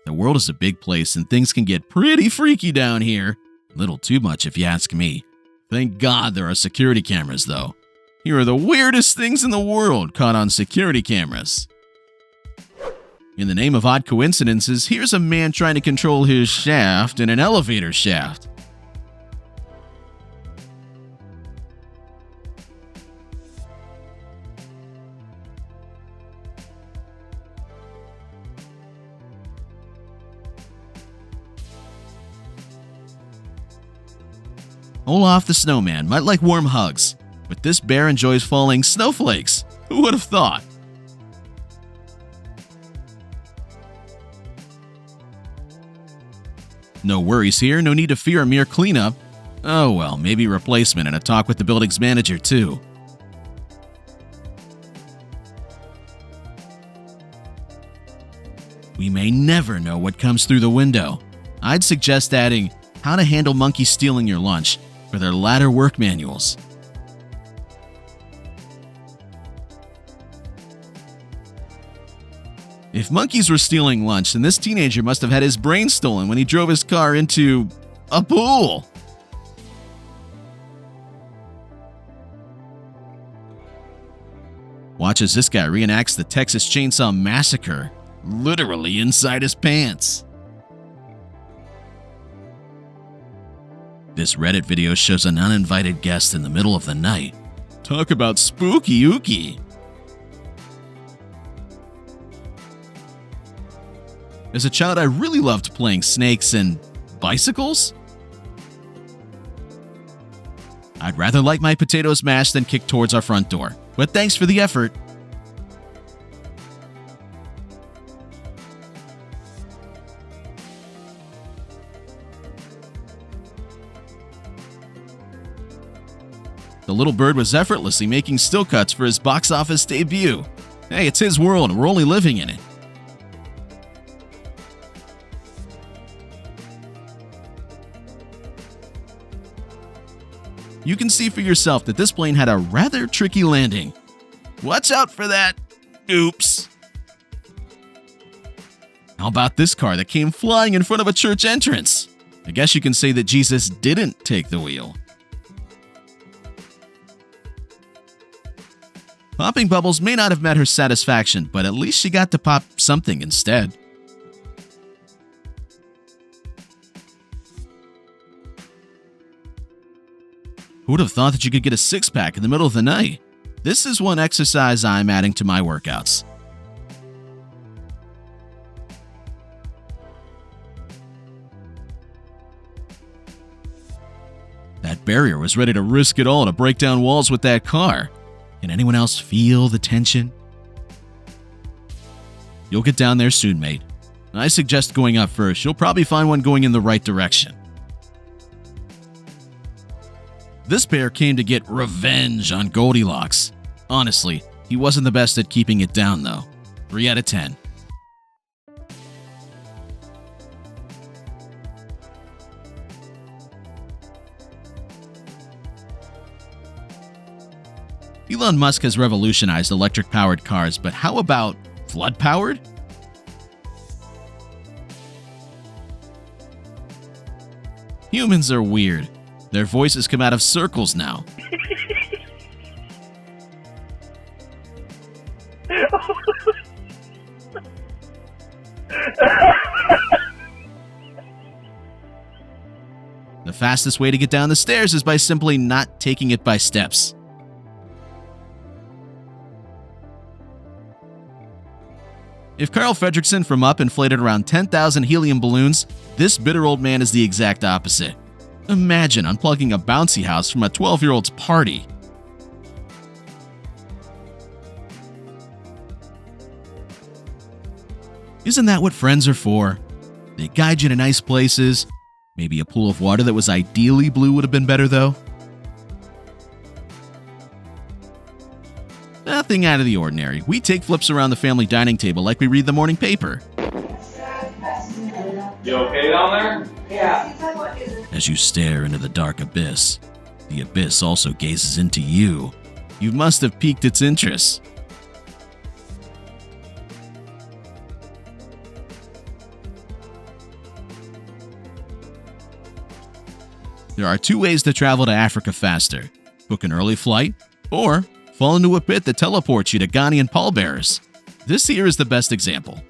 The world is a big place and things can get pretty freaky down here. Little too much if you ask me. Thank God there are security cameras though. Here are the weirdest things in the world caught on security cameras. In the name of odd coincidences, here's a man trying to control his shaft in an elevator shaft. Olaf the snowman might like warm hugs, but this bear enjoys falling snowflakes. Who would have thought? No worries here, no need to fear a mere cleanup. Oh well, maybe replacement and a talk with the building's manager too. We may never know what comes through the window. I'd suggest adding how to handle monkeys stealing your lunch for their ladder work manuals. If monkeys were stealing lunch, then this teenager must have had his brain stolen when he drove his car into a pool. Watch as this guy reenacts the Texas Chainsaw Massacre, literally inside his pants. This Reddit video shows an uninvited guest in the middle of the night. Talk about spooky ooky. As a child, I really loved playing snakes and bicycles. I'd rather like my potatoes mashed than kick towards our front door, but thanks for the effort. The little bird was effortlessly making still cuts for his box office debut. Hey, it's his world, we're only living in it. You can see for yourself that this plane had a rather tricky landing. Watch out for that. Oops. How about this car that came flying in front of a church entrance? I guess you can say that Jesus didn't take the wheel. Popping bubbles may not have met her satisfaction, but at least she got to pop something instead. Who would have thought that you could get a six-pack in the middle of the night? This is one exercise I'm adding to my workouts. That barrier was ready to risk it all to break down walls with that car. Can anyone else feel the tension? You'll get down there soon, mate. I suggest going up first. You'll probably find one going in the right direction. This bear came to get revenge on Goldilocks. Honestly, he wasn't the best at keeping it down though. 3 out of 10. Elon Musk has revolutionized electric-powered cars, but how about flood-powered? Humans are weird. Their voices come out of circles now. The fastest way to get down the stairs is by simply not taking it by steps. If Carl Fredrickson from Up inflated around 10,000 helium balloons, this bitter old man is the exact opposite. Imagine unplugging a bouncy house from a 12-year-old's party. Isn't that what friends are for? They guide you to nice places. Maybe a pool of water that was ideally blue would have been better, though. Nothing out of the ordinary. We take flips around the family dining table like we read the morning paper. You okay down there? Yeah. As you stare into the dark abyss, the abyss also gazes into you. You must have piqued its interest. There are two ways to travel to Africa faster: book an early flight, or fall into a pit that teleports you to Ghanaian pallbearers. This here is the best example.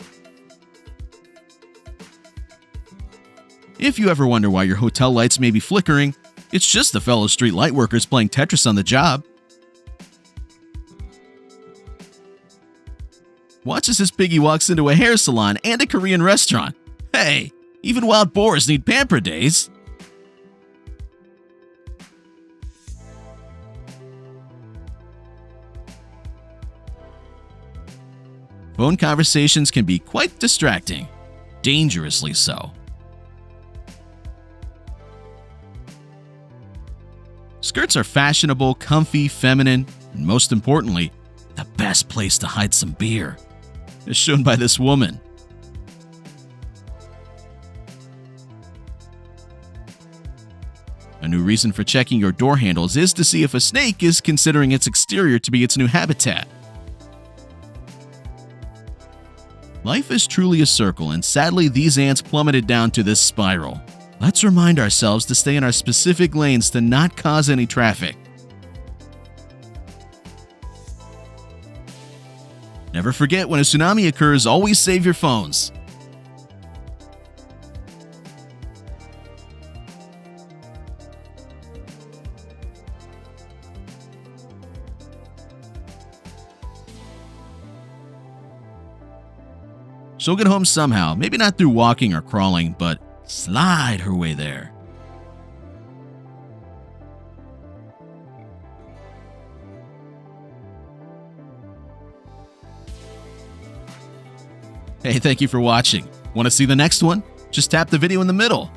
If you ever wonder why your hotel lights may be flickering, it's just the fellow street light workers playing Tetris on the job. Watch as this piggy walks into a hair salon and a Korean restaurant. Hey, even wild boars need pamper days. Phone conversations can be quite distracting, dangerously so. Skirts are fashionable, comfy, feminine, and most importantly, the best place to hide some beer, as shown by this woman. A new reason for checking your door handles is to see if a snake is considering its exterior to be its new habitat. Life is truly a circle, and sadly these ants plummeted down to this spiral. Let's remind ourselves to stay in our specific lanes to not cause any traffic. Never forget, when a tsunami occurs, always save your phones. She'll get home somehow, maybe not through walking or crawling, but slide her way there. Hey, thank you for watching. Want to see the next one? Just tap the video in the middle.